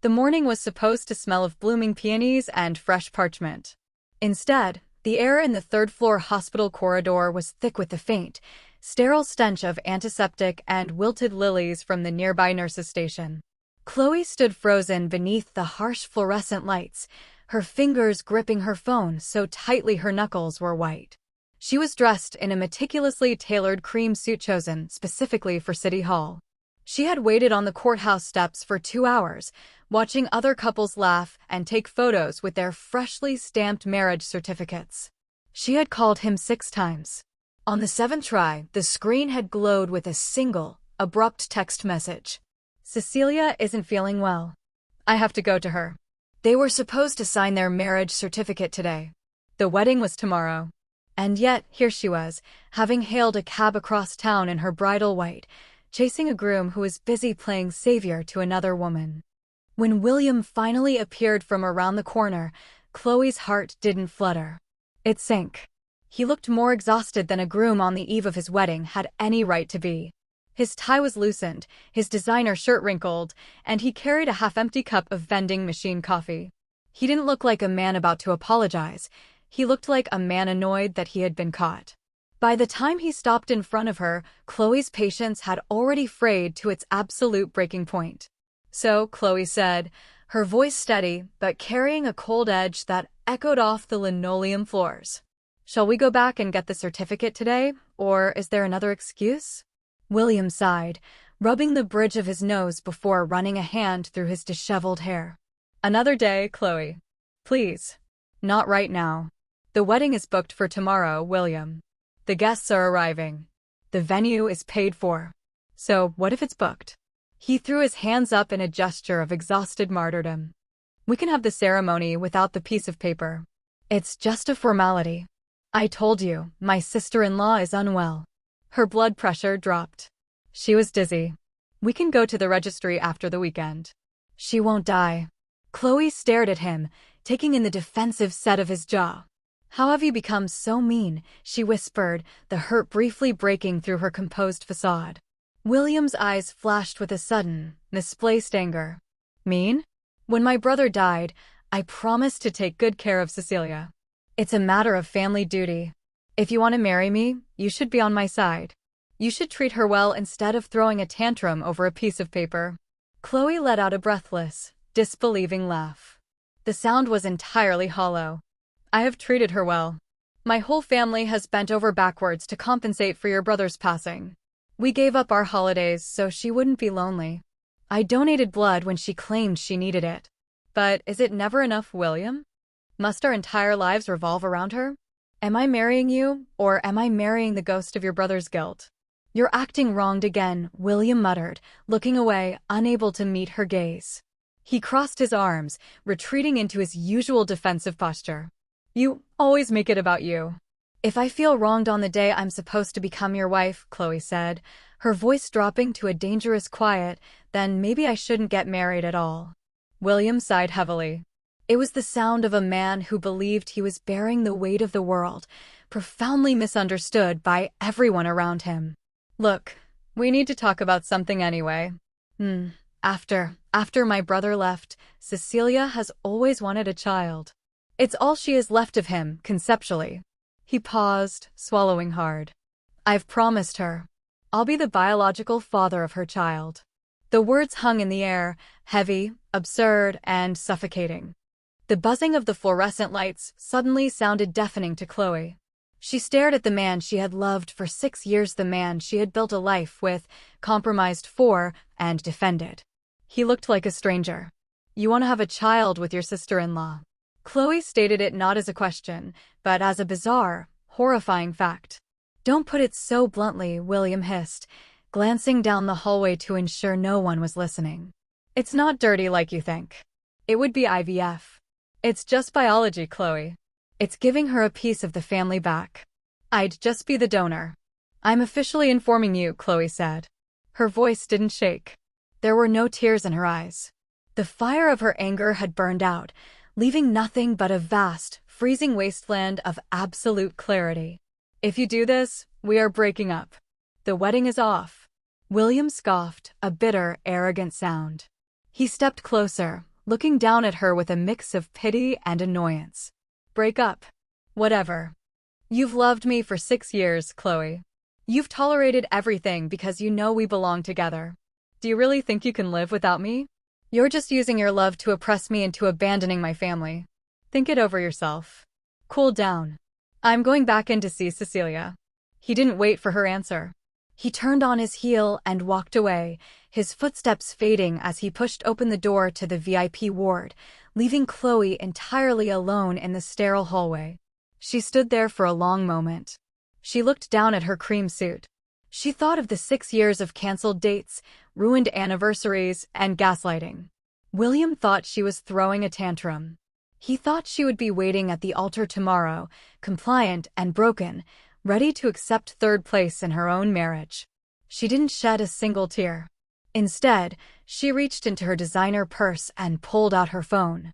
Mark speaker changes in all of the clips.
Speaker 1: The morning was supposed to smell of blooming peonies and fresh parchment. Instead, the air in the third-floor hospital corridor was thick with the faint, sterile stench of antiseptic and wilted lilies from the nearby nurse's station. Chloe stood frozen beneath the harsh fluorescent lights, her fingers gripping her phone so tightly her knuckles were white. She was dressed in a meticulously tailored cream suit chosen specifically for City Hall. She had waited on the courthouse steps for 2 hours, watching other couples laugh and take photos with their freshly stamped marriage certificates. She had called him 6 times. On the 7th try, the screen had glowed with a single, abrupt text message. Cecilia isn't feeling well. I have to go to her. They were supposed to sign their marriage certificate today. The wedding was tomorrow. And yet, here she was, having hailed a cab across town in her bridal white, chasing a groom who was busy playing savior to another woman. When William finally appeared from around the corner, Chloe's heart didn't flutter. It sank. He looked more exhausted than a groom on the eve of his wedding had any right to be. His tie was loosened, his designer shirt wrinkled, and he carried a half-empty cup of vending machine coffee. He didn't look like a man about to apologize. He looked like a man annoyed that he had been caught. By the time he stopped in front of her, Chloe's patience had already frayed to its absolute breaking point. So, Chloe said, her voice steady but carrying a cold edge that echoed off the linoleum floors. Shall we go back and get the certificate today, or is there another excuse? William sighed, rubbing the bridge of his nose before running a hand through his disheveled hair. Another day, Chloe. Please. Not right now. The wedding is booked for tomorrow, William. The guests are arriving. The venue is paid for. So, what if it's booked? He threw his hands up in a gesture of exhausted martyrdom. We can have the ceremony without the piece of paper. It's just a formality. I told you, my sister-in-law is unwell. Her blood pressure dropped. She was dizzy. We can go to the registry after the weekend. She won't die. Chloe stared at him, taking in the defensive set of his jaw. How have you become so mean? She whispered, the hurt briefly breaking through her composed facade. William's eyes flashed with a sudden, misplaced anger. Mean? When my brother died, I promised to take good care of Cecilia. It's a matter of family duty. If you want to marry me, you should be on my side. You should treat her well instead of throwing a tantrum over a piece of paper. Chloe let out a breathless, disbelieving laugh. The sound was entirely hollow. I have treated her well. My whole family has bent over backwards to compensate for your brother's passing. We gave up our holidays so she wouldn't be lonely. I donated blood when she claimed she needed it. But is it never enough, William? Must our entire lives revolve around her? Am I marrying you, or am I marrying the ghost of your brother's guilt? You're acting wronged again, William muttered, looking away, unable to meet her gaze. He crossed his arms, retreating into his usual defensive posture. You always make it about you. If I feel wronged on the day I'm supposed to become your wife, Chloe said, her voice dropping to a dangerous quiet, then maybe I shouldn't get married at all. William sighed heavily. It was the sound of a man who believed he was bearing the weight of the world, profoundly misunderstood by everyone around him. Look, we need to talk about something anyway. After my brother left, Cecilia has always wanted a child. It's all she has left of him, conceptually. He paused, swallowing hard. I've promised her. I'll be the biological father of her child. The words hung in the air, heavy, absurd, and suffocating. The buzzing of the fluorescent lights suddenly sounded deafening to Chloe. She stared at the man she had loved for 6 years, the man she had built a life with, compromised for, and defended. He looked like a stranger. You want to have a child with your sister-in-law. Chloe stated it not as a question, but as a bizarre, horrifying fact. Don't put it so bluntly, William hissed, glancing down the hallway to ensure no one was listening. It's not dirty like you think. It would be IVF. It's just biology, Chloe. It's giving her a piece of the family back. I'd just be the donor. I'm officially informing you, Chloe said. Her voice didn't shake. There were no tears in her eyes. The fire of her anger had burned out, leaving nothing but a vast, freezing wasteland of absolute clarity. If you do this, we are breaking up. The wedding is off. William scoffed, a bitter, arrogant sound. He stepped closer, looking down at her with a mix of pity and annoyance. Break up. Whatever. You've loved me for 6 years, Chloe. You've tolerated everything because you know we belong together. Do you really think you can live without me? You're just using your love to oppress me into abandoning my family. Think it over yourself. Cool down. I'm going back in to see Cecilia. He didn't wait for her answer. He turned on his heel and walked away, his footsteps fading as he pushed open the door to the VIP ward, leaving Chloe entirely alone in the sterile hallway. She stood there for a long moment. She looked down at her cream suit. She thought of the 6 years of canceled dates, ruined anniversaries, and gaslighting. William thought she was throwing a tantrum. He thought she would be waiting at the altar tomorrow, compliant and broken, ready to accept third place in her own marriage. She didn't shed a single tear. Instead, she reached into her designer purse and pulled out her phone.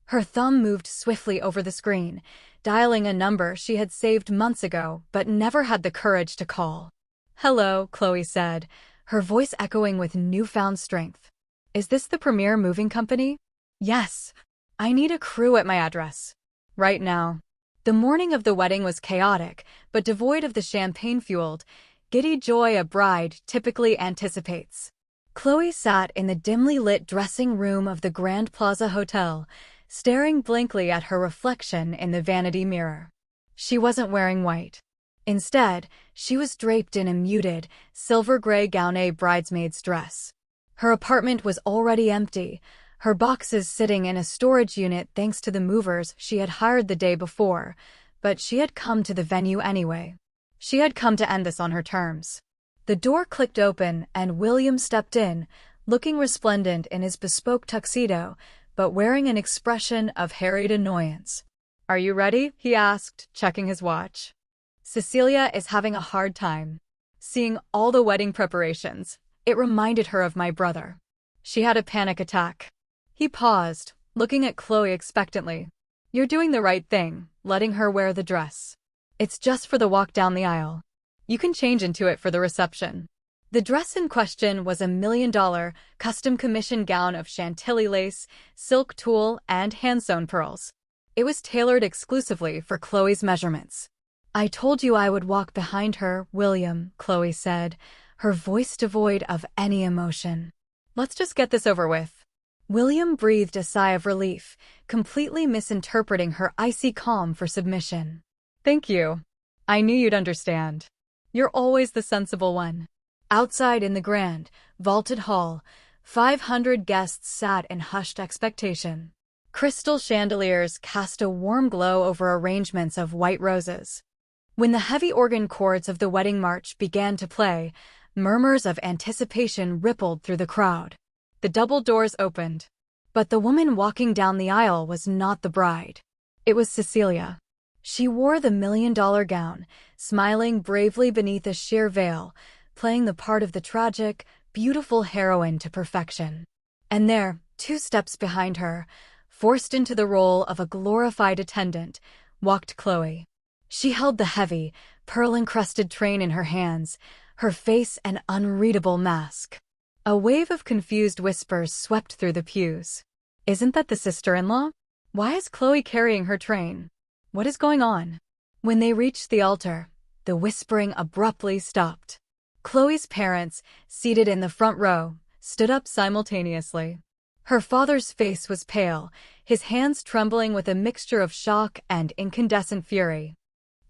Speaker 1: Her thumb moved swiftly over the screen, dialing a number she had saved months ago but never had the courage to call. "Hello," Chloe said, her voice echoing with newfound strength. "Is this the Premier Moving Company?" "Yes. I need a crew at my address. Right now." The morning of the wedding was chaotic, but devoid of the champagne-fueled, giddy joy a bride typically anticipates. Chloe sat in the dimly lit dressing room of the Grand Plaza Hotel, staring blankly at her reflection in the vanity mirror. She wasn't wearing white. Instead, she was draped in a muted, silver-gray gown, bridesmaid's dress. Her apartment was already empty, her boxes sitting in a storage unit thanks to the movers she had hired the day before, but she had come to the venue anyway. She had come to end this on her terms. The door clicked open and William stepped in, looking resplendent in his bespoke tuxedo, but wearing an expression of harried annoyance. "Are you ready?" he asked, checking his watch. "Cecilia is having a hard time. Seeing all the wedding preparations, it reminded her of my brother. She had a panic attack." He paused, looking at Chloe expectantly. "You're doing the right thing, letting her wear the dress. It's just for the walk down the aisle. You can change into it for the reception." The dress in question was $1 million custom-commissioned gown of chantilly lace, silk tulle, and hand-sewn pearls. It was tailored exclusively for Chloe's measurements. "I told you I would walk behind her, William," Chloe said, her voice devoid of any emotion. "Let's just get this over with." William breathed a sigh of relief, completely misinterpreting her icy calm for submission. "Thank you. I knew you'd understand. You're always the sensible one." Outside in the grand, vaulted hall, 500 guests sat in hushed expectation. Crystal chandeliers cast a warm glow over arrangements of white roses. When the heavy organ chords of the wedding march began to play, murmurs of anticipation rippled through the crowd. The double doors opened. But the woman walking down the aisle was not the bride. It was Cecilia. She wore the $1 million gown, smiling bravely beneath a sheer veil, playing the part of the tragic, beautiful heroine to perfection. And there, 2 steps behind her, forced into the role of a glorified attendant, walked Chloe. She held the heavy, pearl-encrusted train in her hands, her face an unreadable mask. A wave of confused whispers swept through the pews. "Isn't that the sister-in-law? Why is Chloe carrying her train? What is going on?" When they reached the altar, the whispering abruptly stopped. Chloe's parents, seated in the front row, stood up simultaneously. Her father's face was pale, his hands trembling with a mixture of shock and incandescent fury.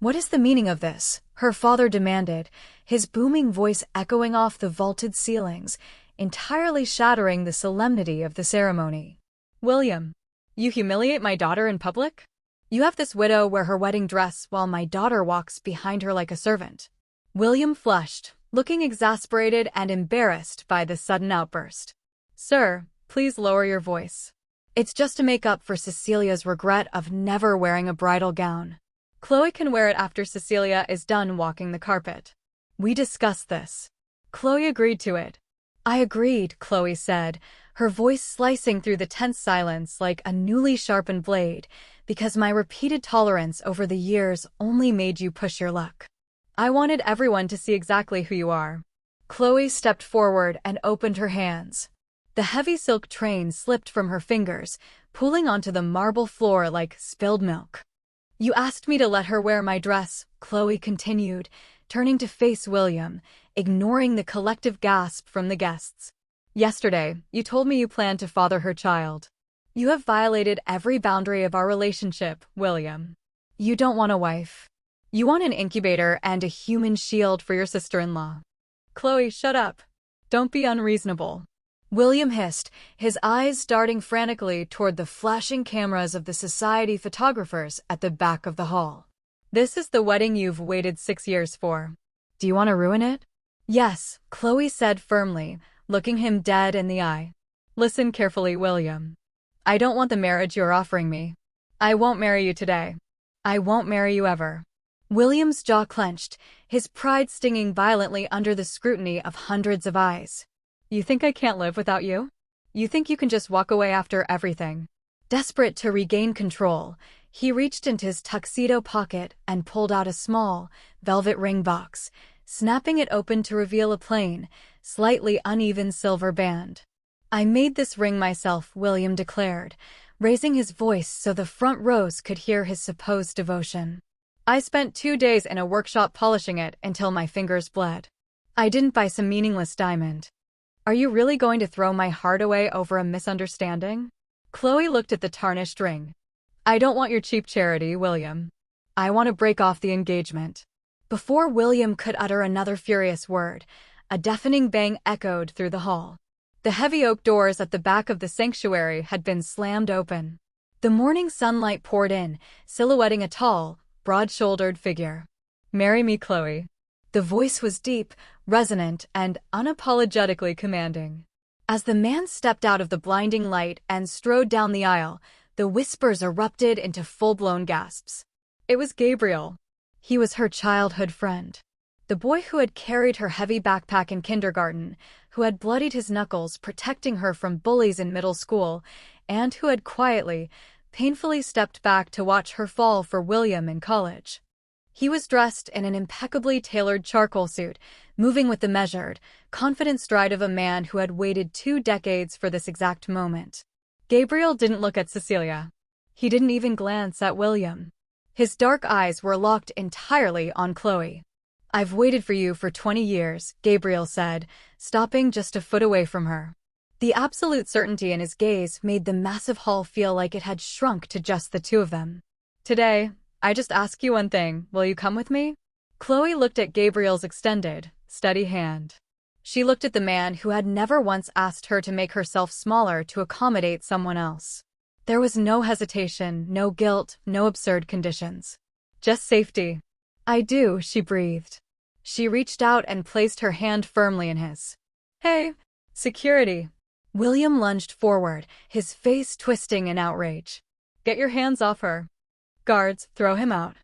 Speaker 1: "What is the meaning of this?" her father demanded, his booming voice echoing off the vaulted ceilings, entirely shattering the solemnity of the ceremony. "William, you humiliate my daughter in public? You have this widow wear her wedding dress while my daughter walks behind her like a servant." William flushed, looking exasperated and embarrassed by the sudden outburst. "Sir, please lower your voice. It's just to make up for Cecilia's regret of never wearing a bridal gown. Chloe can wear it after Cecilia is done walking the carpet. We discussed this." Chloe agreed to it. "I agreed," Chloe said, her voice slicing through the tense silence like a newly sharpened blade, "because my repeated tolerance over the years only made you push your luck. I wanted everyone to see exactly who you are." Chloe stepped forward and opened her hands. The heavy silk train slipped from her fingers, pooling onto the marble floor like spilled milk. "You asked me to let her wear my dress," Chloe continued, turning to face William, ignoring the collective gasp from the guests. "Yesterday, you told me you planned to father her child. You have violated every boundary of our relationship, William. You don't want a wife. You want an incubator and a human shield for your sister-in-law." "Chloe, shut up. Don't be unreasonable," William hissed, his eyes darting frantically toward the flashing cameras of the society photographers at the back of the hall. "This is the wedding you've waited 6 years for. Do you want to ruin it?" "Yes," Chloe said firmly, looking him dead in the eye. "Listen carefully, William. I don't want the marriage you're offering me. I won't marry you today. I won't marry you ever." William's jaw clenched, his pride stinging violently under the scrutiny of hundreds of eyes. "You think I can't live without you? You think you can just walk away after everything?" Desperate to regain control, he reached into his tuxedo pocket and pulled out a small, velvet ring box, snapping it open to reveal a plain, slightly uneven silver band. "I made this ring myself," William declared, raising his voice so the front rows could hear his supposed devotion. "I spent 2 days in a workshop polishing it until my fingers bled. I didn't buy some meaningless diamond. Are you really going to throw my heart away over a misunderstanding?" Chloe looked at the tarnished ring. "I don't want your cheap charity, William. I want to break off the engagement." Before William could utter another furious word, a deafening bang echoed through the hall. The heavy oak doors at the back of the sanctuary had been slammed open. The morning sunlight poured in, silhouetting a tall, broad-shouldered figure. "Marry me, Chloe." The voice was deep, resonant, and unapologetically commanding. As the man stepped out of the blinding light and strode down the aisle, the whispers erupted into full-blown gasps. It was Gabriel. He was her childhood friend. The boy who had carried her heavy backpack in kindergarten, who had bloodied his knuckles protecting her from bullies in middle school, and who had quietly, painfully stepped back to watch her fall for William in college. He was dressed in an impeccably tailored charcoal suit, moving with the measured, confident stride of a man who had waited 2 decades for this exact moment. Gabriel didn't look at Cecilia. He didn't even glance at William. His dark eyes were locked entirely on Chloe. "I've waited for you for 20 years, Gabriel said, stopping just a foot away from her. The absolute certainty in his gaze made the massive hall feel like it had shrunk to just the two of them. "Today, I just ask you one thing, will you come with me?" Chloe looked at Gabriel's extended, steady hand. She looked at the man who had never once asked her to make herself smaller to accommodate someone else. There was no hesitation, no guilt, no absurd conditions. Just safety. "I do," she breathed. She reached out and placed her hand firmly in his. "Hey, security." William lunged forward, his face twisting in outrage. "Get your hands off her. Guards, throw him out."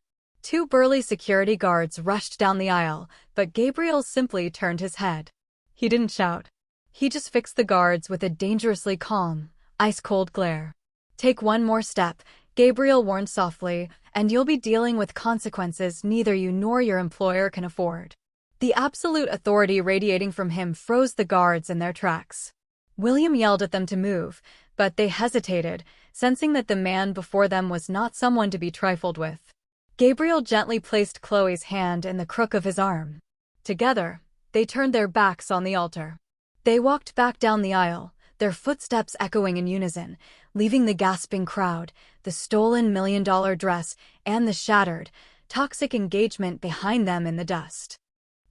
Speaker 1: 2 burly security guards rushed down the aisle, but Gabriel simply turned his head. He didn't shout. He just fixed the guards with a dangerously calm, ice-cold glare. "Take one more step," Gabriel warned softly, "and you'll be dealing with consequences neither you nor your employer can afford." The absolute authority radiating from him froze the guards in their tracks. William yelled at them to move, but they hesitated, sensing that the man before them was not someone to be trifled with. Gabriel gently placed Chloe's hand in the crook of his arm. Together, they turned their backs on the altar. They walked back down the aisle, their footsteps echoing in unison, leaving the gasping crowd, the stolen $1 million dress, and the shattered, toxic engagement behind them in the dust.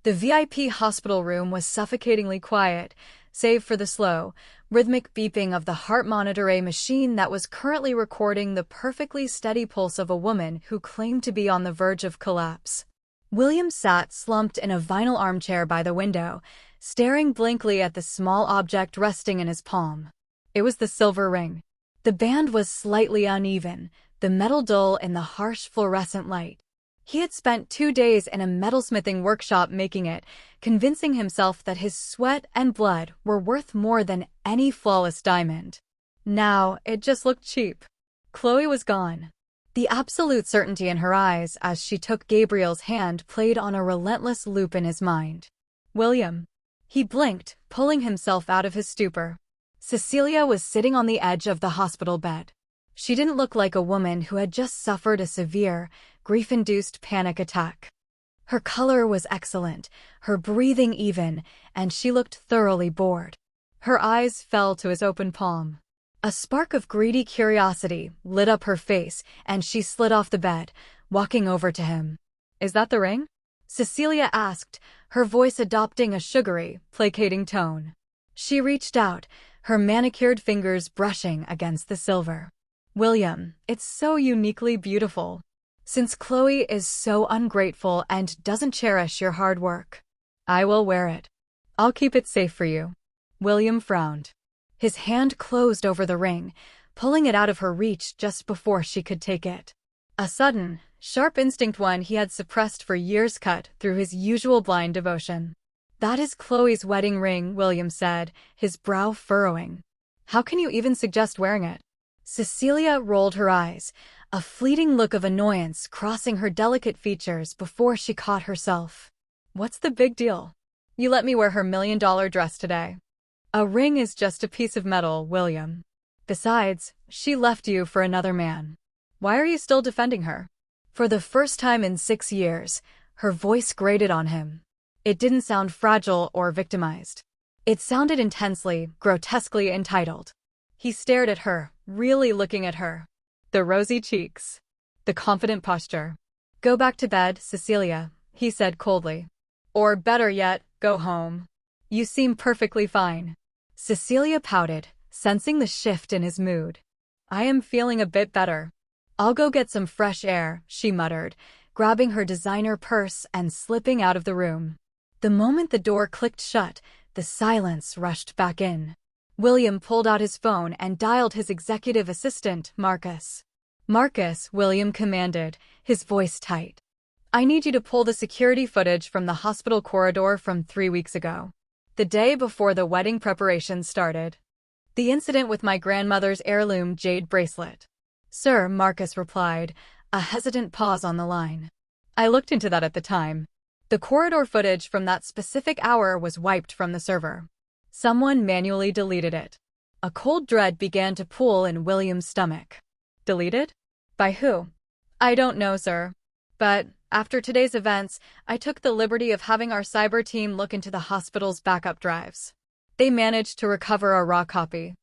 Speaker 1: The VIP hospital room was suffocatingly quiet, save for the slow, rhythmic beeping of the heart monitor machine that was currently recording the perfectly steady pulse of a woman who claimed to be on the verge of collapse. William sat slumped in a vinyl armchair by the window, staring blankly at the small object resting in his palm. It was the silver ring. The band was slightly uneven, the metal dull in the harsh fluorescent light. He had spent 2 days in a metalsmithing workshop making it, convincing himself that his sweat and blood were worth more than any flawless diamond. Now, it just looked cheap. Chloe was gone. The absolute certainty in her eyes as she took Gabriel's hand played on a relentless loop in his mind. "William." He blinked, pulling himself out of his stupor. Cecilia was sitting on the edge of the hospital bed. She didn't look like a woman who had just suffered a severe, grief-induced panic attack. Her color was excellent, her breathing even, and she looked thoroughly bored. Her eyes fell to his open palm. A spark of greedy curiosity lit up her face, and she slid off the bed, walking over to him. "Is that the ring?" Cecilia asked, her voice adopting a sugary, placating tone. She reached out, her manicured fingers brushing against the silver. "William, it's so uniquely beautiful. Since Chloe is so ungrateful and doesn't cherish your hard work, I will wear it. I'll keep it safe for you." William frowned. His hand closed over the ring, pulling it out of her reach just before she could take it. A sudden, sharp instinct, one he had suppressed for years, cut through his usual blind devotion. "That is Chloe's wedding ring," William said, his brow furrowing. "How can you even suggest wearing it?" Cecilia rolled her eyes, a fleeting look of annoyance crossing her delicate features before she caught herself. "What's the big deal? You let me wear her $1 million dress today. A ring is just a piece of metal, William. Besides, she left you for another man. Why are you still defending her?" For the first time in 6 years, her voice grated on him. It didn't sound fragile or victimized. It sounded intensely, grotesquely entitled. He stared at her, really looking at her. The rosy cheeks. The confident posture. "Go back to bed, Cecilia," he said coldly. "Or better yet, go home. You seem perfectly fine." Cecilia pouted, sensing the shift in his mood. "I am feeling a bit better. I'll go get some fresh air," she muttered, grabbing her designer purse and slipping out of the room. The moment the door clicked shut, the silence rushed back in. William pulled out his phone and dialed his executive assistant, Marcus. "Marcus," William commanded, his voice tight. "I need you to pull the security footage from the hospital corridor from 3 weeks ago. The day before the wedding preparations started. The incident with my grandmother's heirloom jade bracelet." "Sir," Marcus replied, a hesitant pause on the line. "I looked into that at the time. The corridor footage from that specific hour was wiped from the server. Someone manually deleted it." A cold dread began to pool in William's stomach. "Deleted? By who?" "I don't know, sir. But after today's events, I took the liberty of having our cyber team look into the hospital's backup drives. They managed to recover a raw copy.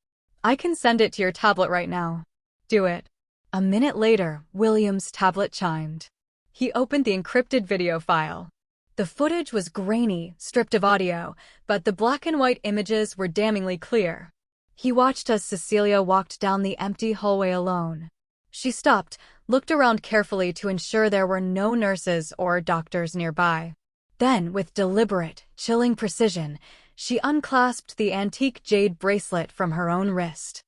Speaker 1: I can send it to your tablet right now." "Do it." A minute later, William's tablet chimed. He opened the encrypted video file. The footage was grainy, stripped of audio, but the black and white images were damningly clear. He watched as Cecilia walked down the empty hallway alone. She stopped, looked around carefully to ensure there were no nurses or doctors nearby. Then, with deliberate, chilling precision, she unclasped the antique jade bracelet from her own wrist.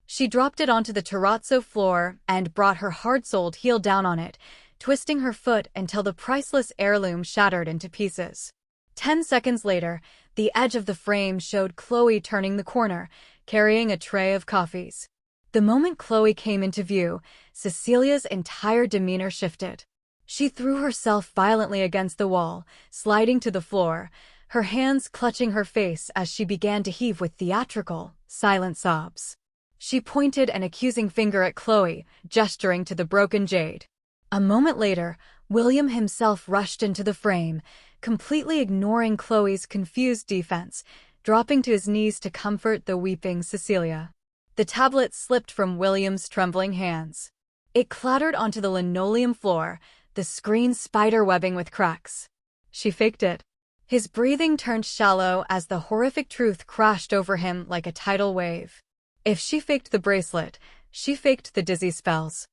Speaker 1: She dropped it onto the terrazzo floor and brought her hard-soled heel down on it, twisting her foot until the priceless heirloom shattered into pieces. 10 seconds later, the edge of the frame showed Chloe turning the corner, carrying a tray of coffees. The moment Chloe came into view, Cecilia's entire demeanor shifted. She threw herself violently against the wall, sliding to the floor, her hands clutching her face as she began to heave with theatrical, silent sobs. She pointed an accusing finger at Chloe, gesturing to the broken jade. A moment later, William himself rushed into the frame, completely ignoring Chloe's confused defense, dropping to his knees to comfort the weeping Cecilia. The tablet slipped from William's trembling hands. It clattered onto the linoleum floor, the screen spider-webbing with cracks. She faked it. His breathing turned shallow as the horrific truth crashed over him like a tidal wave. If she faked the bracelet, she faked the dizzy spells.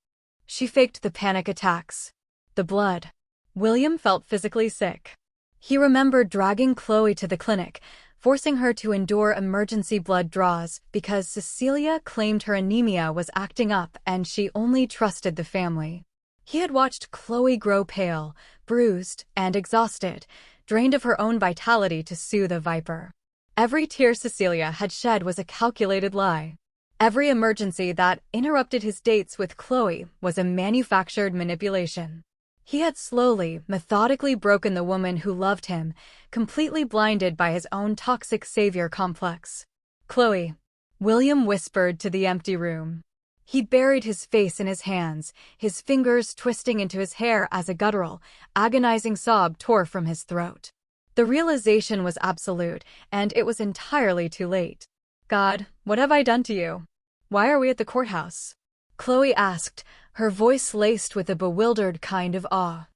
Speaker 1: She faked the panic attacks. The blood. William felt physically sick. He remembered dragging Chloe to the clinic, forcing her to endure emergency blood draws because Cecilia claimed her anemia was acting up and she only trusted the family. He had watched Chloe grow pale, bruised, and exhausted, drained of her own vitality to soothe a viper. Every tear Cecilia had shed was a calculated lie. Every emergency that interrupted his dates with Chloe was a manufactured manipulation. He had slowly, methodically broken the woman who loved him, completely blinded by his own toxic savior complex. "Chloe, William whispered to the empty room. He buried his face in his hands, his fingers twisting into his hair as a guttural, agonizing sob tore from his throat. The realization was absolute, and it was entirely too late. God, what have I done to you? Why are we at the courthouse? Chloe asked, her voice laced with a bewildered kind of awe.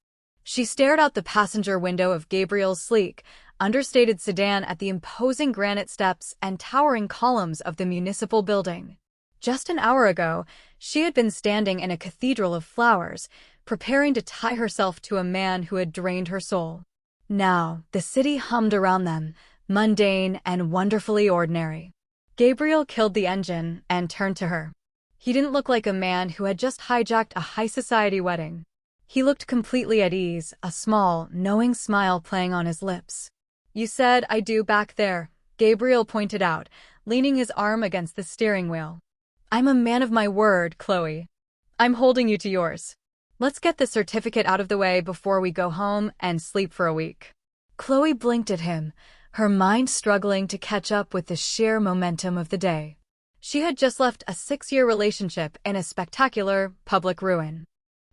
Speaker 1: She stared out the passenger window of Gabriel's sleek, understated sedan at the imposing granite steps and towering columns of the municipal building. Just an hour ago, she had been standing in a cathedral of flowers, preparing to tie herself to a man who had drained her soul. Now, the city hummed around them, mundane and wonderfully ordinary. Gabriel killed the engine and turned to her. He didn't look like a man who had just hijacked a high-society wedding. He looked completely at ease, a small, knowing smile playing on his lips. "You said I do back there," Gabriel pointed out, leaning his arm against the steering wheel. "I'm a man of my word, Chloe. I'm holding you to yours. Let's get the certificate out of the way before we go home and sleep for a week." Chloe blinked at him, her mind struggling to catch up with the sheer momentum of the day. She had just left a 6-year relationship in a spectacular, public ruin.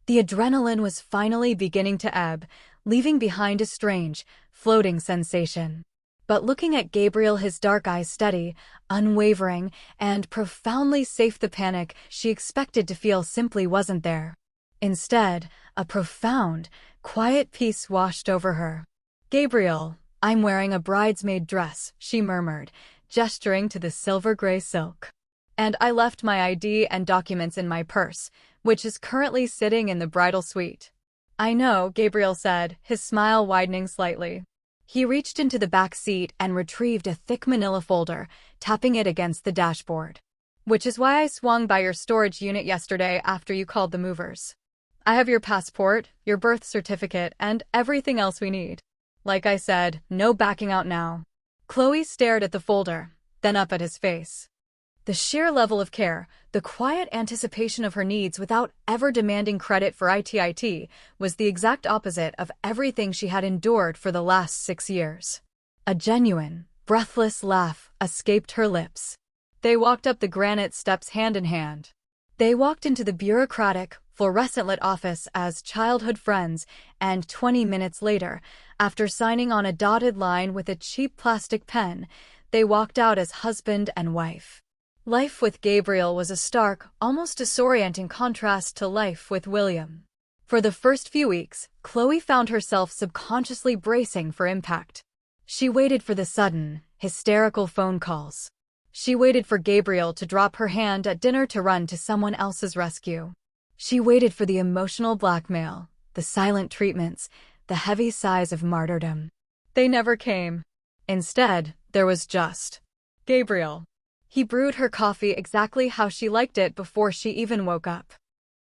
Speaker 1: The adrenaline was finally beginning to ebb, leaving behind a strange, floating sensation. But looking at Gabriel, his dark eyes steady, unwavering, and profoundly safe, the panic she expected to feel simply wasn't there. Instead, a profound, quiet peace washed over her. "Gabriel, I'm wearing a bridesmaid dress," she murmured, gesturing to the silver-gray silk. "And I left my ID and documents in my purse, which is currently sitting in the bridal suite." "I know," Gabriel said, his smile widening slightly. He reached into the back seat and retrieved a thick manila folder, tapping it against the dashboard. "Which is why I swung by your storage unit yesterday after you called the movers. I have your passport, your birth certificate, and everything else we need. Like I said, no backing out now." Chloe stared at the folder, then up at his face. The sheer level of care, the quiet anticipation of her needs without ever demanding credit for it, was the exact opposite of everything she had endured for the last 6 years. A genuine, breathless laugh escaped her lips. They walked up the granite steps hand in hand. They walked into the bureaucratic, fluorescent-lit office as childhood friends, and 20 minutes later, after signing on a dotted line with a cheap plastic pen, they walked out as husband and wife. Life with Gabriel was a stark, almost disorienting contrast to life with William. For the first few weeks, Chloe found herself subconsciously bracing for impact. She waited for the sudden, hysterical phone calls. She waited for Gabriel to drop her hand at dinner to run to someone else's rescue. She waited for the emotional blackmail, the silent treatments, the heavy sighs of martyrdom. They never came. Instead, there was just Gabriel. He brewed her coffee exactly how she liked it before she even woke up.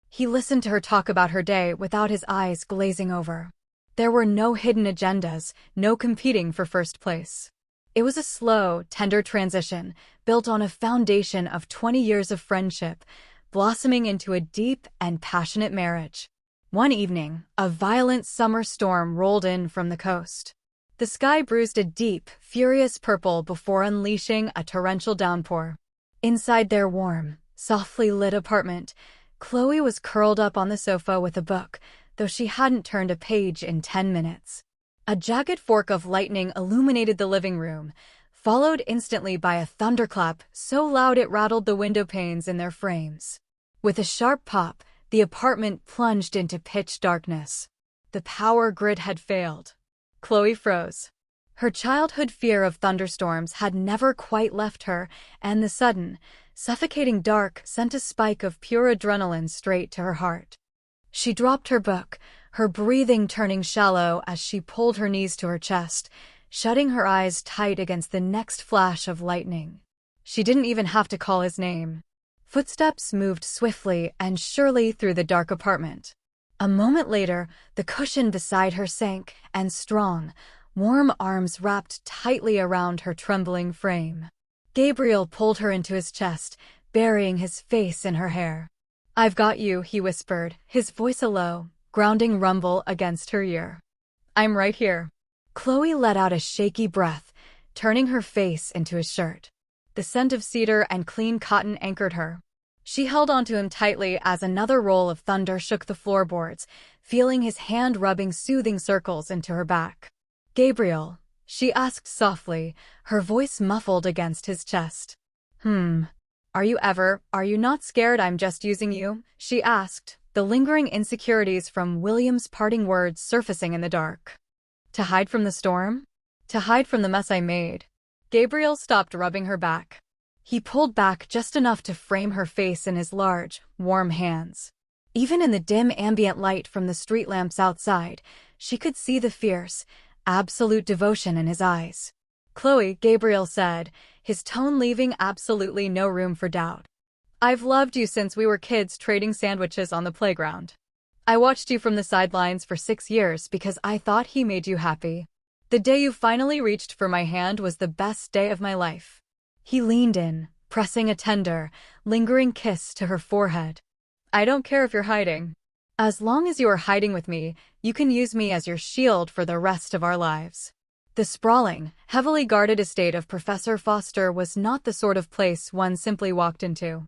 Speaker 1: He listened to her talk about her day without his eyes glazing over. There were no hidden agendas, no competing for first place. It was a slow, tender transition, built on a foundation of 20 years of friendship, blossoming into a deep and passionate marriage. One evening, a violent summer storm rolled in from the coast. The sky bruised a deep, furious purple before unleashing a torrential downpour. Inside their warm, softly lit apartment, Chloe was curled up on the sofa with a book, though she hadn't turned a page in 10 minutes. A jagged fork of lightning illuminated the living room, followed instantly by a thunderclap so loud it rattled the window panes in their frames. With a sharp pop, the apartment plunged into pitch darkness. The power grid had failed. Chloe froze. Her childhood fear of thunderstorms had never quite left her, and the sudden, suffocating dark sent a spike of pure adrenaline straight to her heart. She dropped her book, her breathing turning shallow as she pulled her knees to her chest, shutting her eyes tight against the next flash of lightning. She didn't even have to call his name. Footsteps moved swiftly and surely through the dark apartment. A moment later, the cushion beside her sank, and strong, warm arms wrapped tightly around her trembling frame. Gabriel pulled her into his chest, burying his face in her hair. "I've got you," he whispered, his voice a low, grounding rumble against her ear. "I'm right here." Chloe let out a shaky breath, turning her face into his shirt. The scent of cedar and clean cotton anchored her. She held onto him tightly as another roll of thunder shook the floorboards, feeling his hand rubbing soothing circles into her back. "Gabriel," she asked softly, her voice muffled against his chest. Are you not scared I'm just using you?" she asked, the lingering insecurities from William's parting words surfacing in the dark. "To hide from the storm? To hide from the mess I made." Gabriel stopped rubbing her back. He pulled back just enough to frame her face in his large, warm hands. Even in the dim ambient light from the street lamps outside, she could see the fierce, absolute devotion in his eyes. "Chloe," Gabriel said, his tone leaving absolutely no room for doubt. "I've loved you since we were kids trading sandwiches on the playground. I watched you from the sidelines for 6 years because I thought he made you happy. The day you finally reached for my hand was the best day of my life." He leaned in, pressing a tender, lingering kiss to her forehead. "I don't care if you're hiding. As long as you are hiding with me, you can use me as your shield for the rest of our lives." The sprawling, heavily guarded estate of Professor Foster was not the sort of place one simply walked into.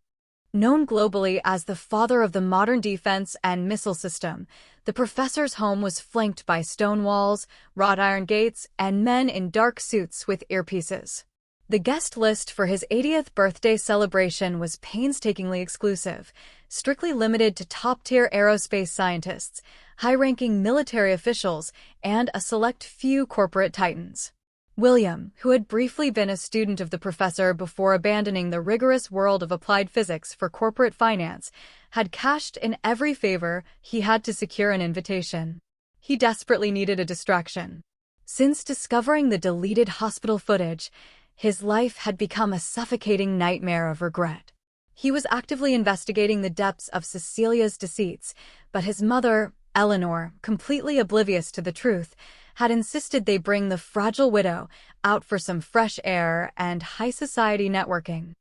Speaker 1: Known globally as the father of the modern defense and missile system, the professor's home was flanked by stone walls, wrought iron gates, and men in dark suits with earpieces. The guest list for his 80th birthday celebration was painstakingly exclusive, strictly limited to top-tier aerospace scientists, high-ranking military officials, and a select few corporate titans. William, who had briefly been a student of the professor before abandoning the rigorous world of applied physics for corporate finance, had cashed in every favor he had to secure an invitation. He desperately needed a distraction. Since discovering the deleted hospital footage, his life had become a suffocating nightmare of regret. He was actively investigating the depths of Cecilia's deceits, but his mother, Eleanor, completely oblivious to the truth, had insisted they bring the fragile widow out for some fresh air and high society networking.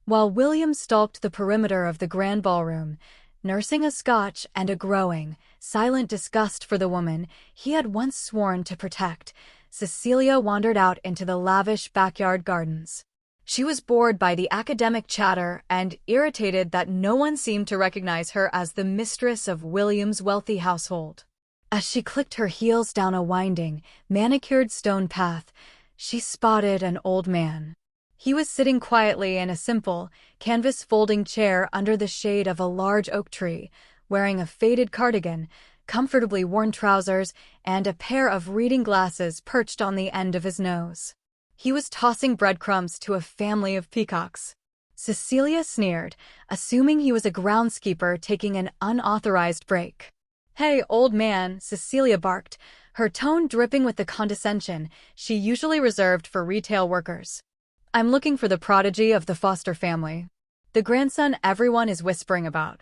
Speaker 1: While William stalked the perimeter of the grand ballroom, nursing a scotch and a growing, silent disgust for the woman he had once sworn to protect, Cecilia wandered out into the lavish backyard gardens. She was bored by the academic chatter and irritated that no one seemed to recognize her as the mistress of William's wealthy household. As she clicked her heels down a winding, manicured stone path, she spotted an old man. He was sitting quietly in a simple, canvas folding chair under the shade of a large oak tree, wearing a faded cardigan, comfortably worn trousers, and a pair of reading glasses perched on the end of his nose. He was tossing breadcrumbs to a family of peacocks. Cecilia sneered, assuming he was a groundskeeper taking an unauthorized break. "Hey, old man," Cecilia barked, her tone dripping with the condescension she usually reserved for retail workers. "I'm looking for the prodigy of the Foster family. The grandson everyone is whispering about.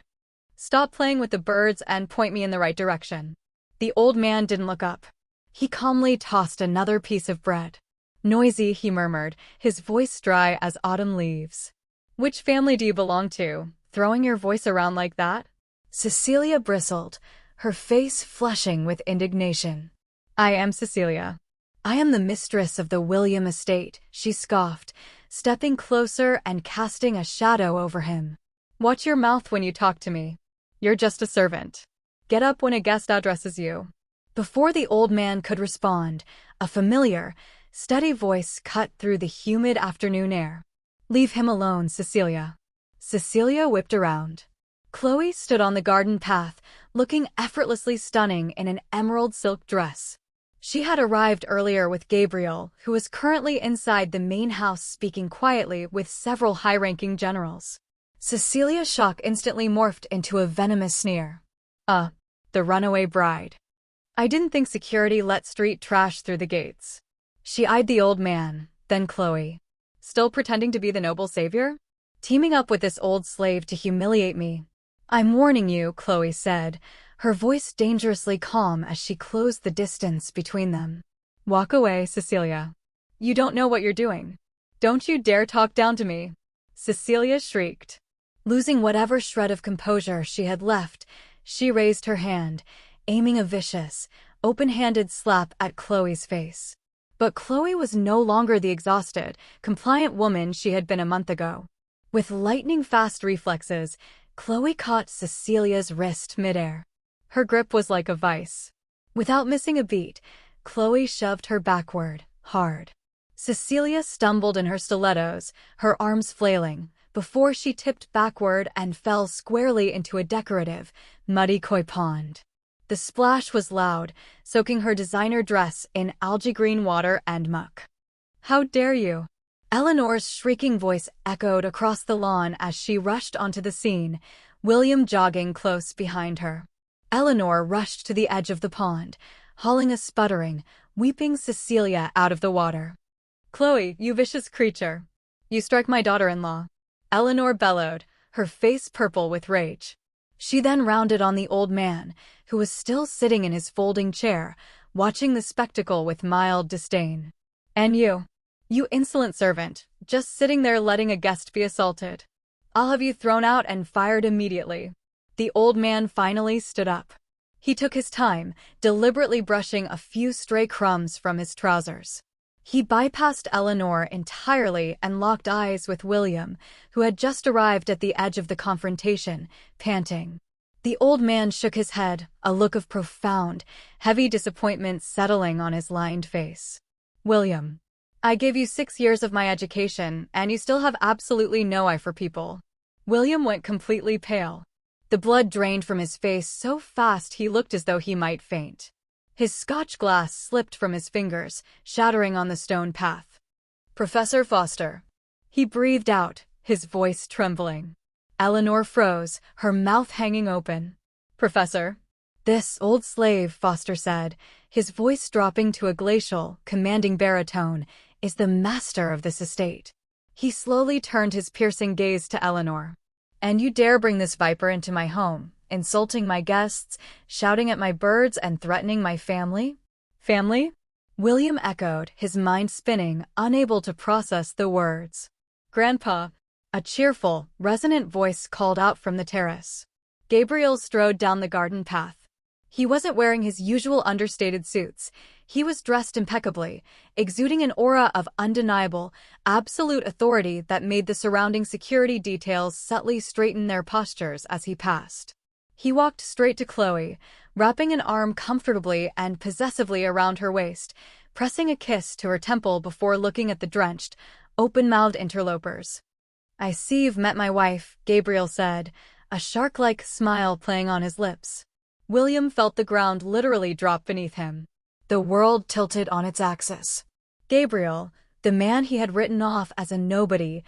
Speaker 1: Stop playing with the birds and point me in the right direction." The old man didn't look up. He calmly tossed another piece of bread. "Noisy," he murmured, his voice dry as autumn leaves. "Which family do you belong to, throwing your voice around like that?" Cecilia bristled, her face flushing with indignation. "I am Cecilia. I am the mistress of the William estate," she scoffed, stepping closer and casting a shadow over him. "Watch your mouth when you talk to me. You're just a servant. Get up when a guest addresses you." Before the old man could respond, a familiar, steady voice cut through the humid afternoon air. "Leave him alone, Cecilia." Cecilia whipped around. Chloe stood on the garden path, looking effortlessly stunning in an emerald silk dress. She had arrived earlier with Gabriel, who was currently inside the main house speaking quietly with several high-ranking generals. Cecilia's shock instantly morphed into a venomous sneer. The runaway bride. I didn't think security let street trash through the gates." She eyed the old man, then Chloe. "Still pretending to be the noble savior? Teaming up with this old slave to humiliate me." "I'm warning you," Chloe said, her voice dangerously calm as she closed the distance between them. "Walk away, Cecilia. You don't know what you're doing. Don't you dare talk down to me." Cecilia shrieked. Losing whatever shred of composure she had left, she raised her hand, aiming a vicious, open-handed slap at Chloe's face. But Chloe was no longer the exhausted, compliant woman she had been a month ago. With lightning-fast reflexes, Chloe caught Cecilia's wrist midair. Her grip was like a vice. Without missing a beat, Chloe shoved her backward, hard. Cecilia stumbled in her stilettos, her arms flailing, before she tipped backward and fell squarely into a decorative, muddy koi pond. The splash was loud, soaking her designer dress in algae green water and muck. "How dare you!" Eleanor's shrieking voice echoed across the lawn as she rushed onto the scene, William jogging close behind her. Eleanor rushed to the edge of the pond, hauling a sputtering, weeping Cecilia out of the water. "Chloe, you vicious creature! You strike my daughter-in-law!" Eleanor bellowed, her face purple with rage. She then rounded on the old man, who was still sitting in his folding chair, watching the spectacle with mild disdain. "And you insolent servant, just sitting there letting a guest be assaulted. I'll have you thrown out and fired immediately." The old man finally stood up. He took his time, deliberately brushing a few stray crumbs from his trousers. He bypassed Eleanor entirely and locked eyes with William, who had just arrived at the edge of the confrontation, panting. The old man shook his head, a look of profound, heavy disappointment settling on his lined face. "William, I gave you 6 years of my education, and you still have absolutely no eye for people." William went completely pale. The blood drained from his face so fast he looked as though he might faint. His scotch glass slipped from his fingers, shattering on the stone path. "Professor Foster," he breathed out, his voice trembling. Eleanor froze, her mouth hanging open. "Professor?" "This old slave," Foster said, his voice dropping to a glacial, commanding baritone, "is the master of this estate." He slowly turned his piercing gaze to Eleanor. "And you dare bring this viper into my home, insulting my guests, shouting at my birds, and threatening my family?" "Family?" William echoed, his mind spinning, unable to process the words. "Grandpa," a cheerful, resonant voice called out from the terrace. Gabriel strode down the garden path. He wasn't wearing his usual understated suits. He was dressed impeccably, exuding an aura of undeniable, absolute authority that made the surrounding security details subtly straighten their postures as he passed. He walked straight to Chloe, wrapping an arm comfortably and possessively around her waist, pressing a kiss to her temple before looking at the drenched, open-mouthed interlopers. "I see you've met my wife," Gabriel said, a shark-like smile playing on his lips. William felt the ground literally drop beneath him. The world tilted on its axis. Gabriel, the man he had written off as a nobody,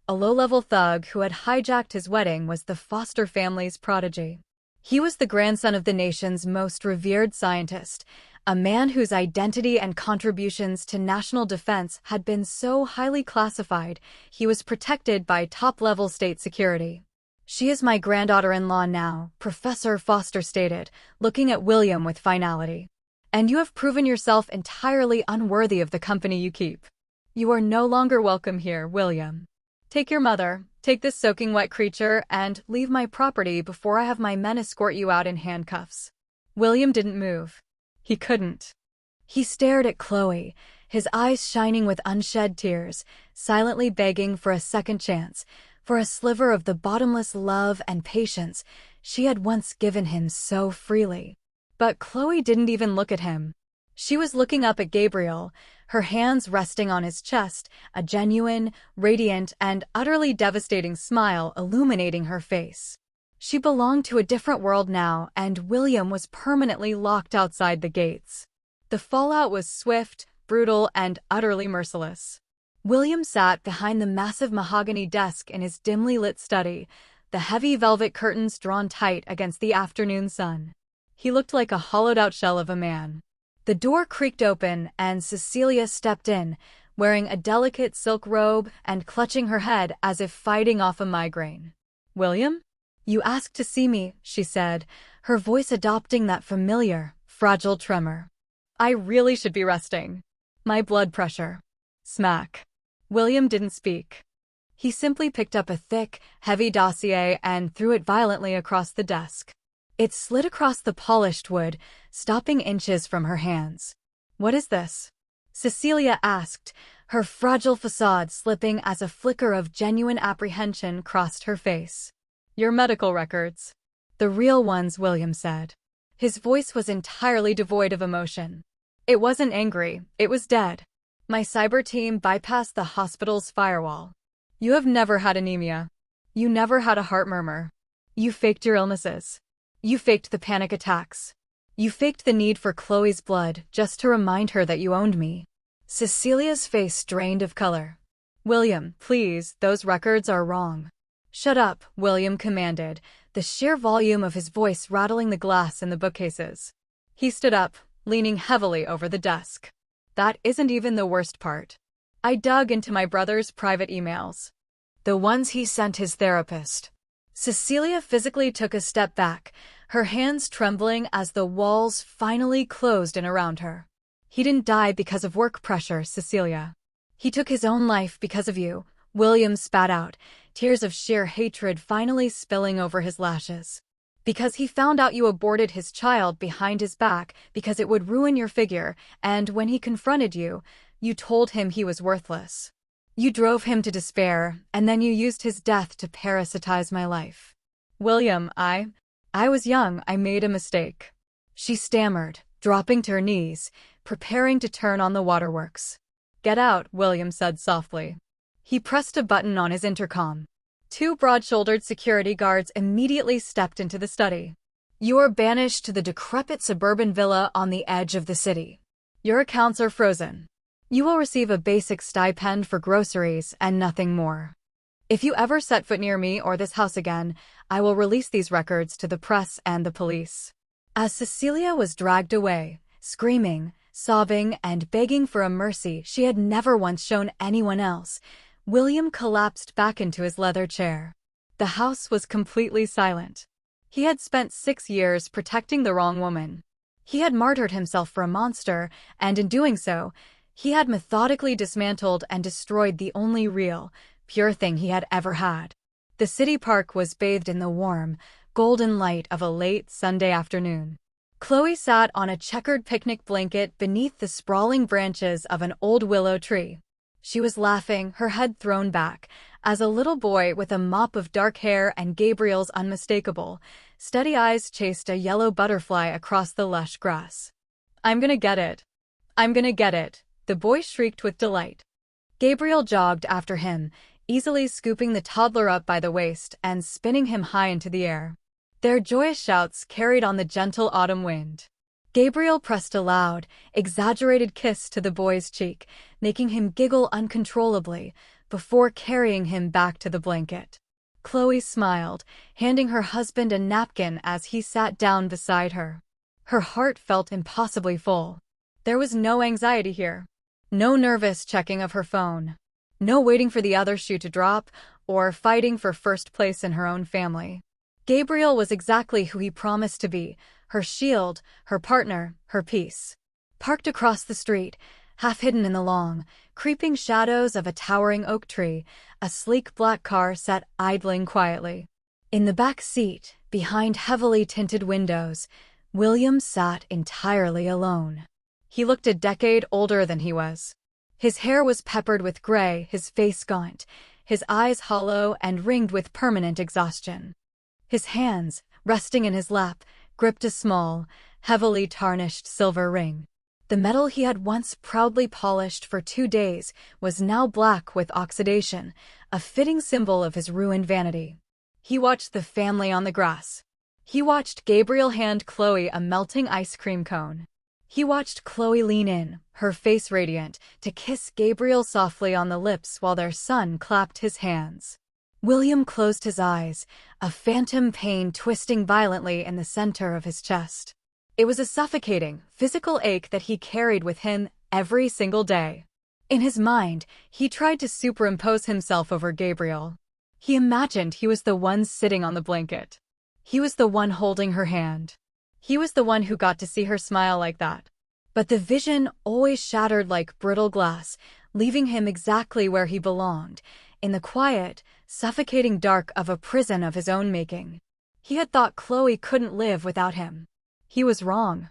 Speaker 1: a low-level thug who had hijacked his wedding, was the Foster family's prodigy. He was the grandson of the nation's most revered scientist, a man whose identity and contributions to national defense had been so highly classified he was protected by top-level state security. "She is my granddaughter-in-law now," Professor Foster stated, looking at William with finality. "And you have proven yourself entirely unworthy of the company you keep. You are no longer welcome here, William. Take your mother, take this soaking wet creature, and leave my property before I have my men escort you out in handcuffs." William didn't move. He couldn't. He stared at Chloe, his eyes shining with unshed tears, silently begging for a second chance, for a sliver of the bottomless love and patience she had once given him so freely. But Chloe didn't even look at him. She was looking up at Gabriel, her hands resting on his chest, a genuine, radiant, and utterly devastating smile illuminating her face. She belonged to a different world now, and William was permanently locked outside the gates. The fallout was swift, brutal, and utterly merciless. William sat behind the massive mahogany desk in his dimly lit study, the heavy velvet curtains drawn tight against the afternoon sun. He looked like a hollowed-out shell of a man. The door creaked open, and Cecilia stepped in, wearing a delicate silk robe and clutching her head as if fighting off a migraine. "William? You asked to see me," she said, her voice adopting that familiar, fragile tremor. "I really should be resting. My blood pressure." Smack. William didn't speak. He simply picked up a thick, heavy dossier and threw it violently across the desk. It slid across the polished wood, stopping inches from her hands. "What is this?" Cecilia asked, her fragile facade slipping as a flicker of genuine apprehension crossed her face. Your medical records. The real ones, William said. His voice was entirely devoid of emotion. It wasn't angry, it was dead. My cyber team bypassed the hospital's firewall. You have never had anemia. You never had a heart murmur. You faked your illnesses. You faked the panic attacks. You faked the need for Chloe's blood just to remind her that you owned me. Cecilia's face drained of color. William, please, those records are wrong. Shut up, William commanded, the sheer volume of his voice rattling the glass in the bookcases. He stood up, leaning heavily over the desk. That isn't even the worst part. I dug into my brother's private emails. The ones he sent his therapist. Cecilia physically took a step back, her hands trembling as the walls finally closed in around her. He didn't die because of work pressure, Cecilia. He took his own life because of you, William spat out, tears of sheer hatred finally spilling over his lashes. Because he found out you aborted his child behind his back because it would ruin your figure, and when he confronted you, you told him he was worthless. You drove him to despair, and then you used his death to parasitize my life. William, I was young, I made a mistake. She stammered, dropping to her knees, preparing to turn on the waterworks. Get out, William said softly. He pressed a button on his intercom. Two broad-shouldered security guards immediately stepped into the study. You are banished to the decrepit suburban villa on the edge of the city. Your accounts are frozen. You will receive a basic stipend for groceries and nothing more. If you ever set foot near me or this house again, I will release these records to the press and the police. As Cecilia was dragged away, screaming, sobbing, and begging for a mercy she had never once shown anyone else, William collapsed back into his leather chair. The house was completely silent. He had spent 6 years protecting the wrong woman. He had martyred himself for a monster, and in doing so, he had methodically dismantled and destroyed the only real, pure thing he had ever had. The city park was bathed in the warm, golden light of a late Sunday afternoon. Chloe sat on a checkered picnic blanket beneath the sprawling branches of an old willow tree. She was laughing, her head thrown back, as a little boy with a mop of dark hair and Gabriel's unmistakable, steady eyes chased a yellow butterfly across the lush grass. I'm gonna get it. I'm gonna get it, the boy shrieked with delight. Gabriel jogged after him, easily scooping the toddler up by the waist and spinning him high into the air. Their joyous shouts carried on the gentle autumn wind. Gabriel pressed a loud, exaggerated kiss to the boy's cheek, making him giggle uncontrollably, before carrying him back to the blanket. Chloe smiled, handing her husband a napkin as he sat down beside her. Her heart felt impossibly full. There was no anxiety here. No nervous checking of her phone. No waiting for the other shoe to drop, or fighting for first place in her own family. Gabriel was exactly who he promised to be, her shield, her partner, her peace. Parked across the street, half hidden in the long, creeping shadows of a towering oak tree, a sleek black car sat idling quietly. In the back seat, behind heavily tinted windows, William sat entirely alone. He looked a decade older than he was. His hair was peppered with gray, his face gaunt, his eyes hollow and ringed with permanent exhaustion. His hands, resting in his lap, gripped a small, heavily tarnished silver ring. The metal he had once proudly polished for 2 days was now black with oxidation, a fitting symbol of his ruined vanity. He watched the family on the grass. He watched Gabriel hand Chloe a melting ice cream cone. He watched Chloe lean in, her face radiant, to kiss Gabriel softly on the lips while their son clapped his hands. William closed his eyes, a phantom pain twisting violently in the center of his chest. It was a suffocating, physical ache that he carried with him every single day. In his mind, he tried to superimpose himself over Gabriel. He imagined he was the one sitting on the blanket. He was the one holding her hand. He was the one who got to see her smile like that. But the vision always shattered like brittle glass, leaving him exactly where he belonged, in the quiet, suffocating dark of a prison of his own making. He had thought Chloe couldn't live without him. He was wrong.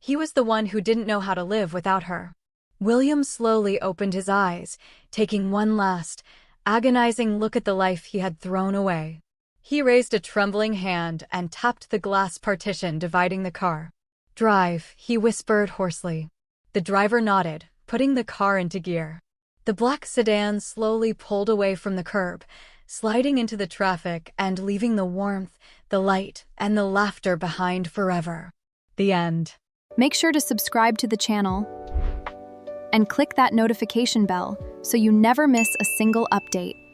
Speaker 1: He was the one who didn't know how to live without her. William slowly opened his eyes, taking one last, agonizing look at the life he had thrown away. He raised a trembling hand and tapped the glass partition dividing the car. "Drive," he whispered hoarsely. The driver nodded, putting the car into gear. The black sedan slowly pulled away from the curb, sliding into the traffic and leaving the warmth, the light, and the laughter behind forever. The end.
Speaker 2: Make sure to subscribe to the channel and click that notification bell so you never miss a single update.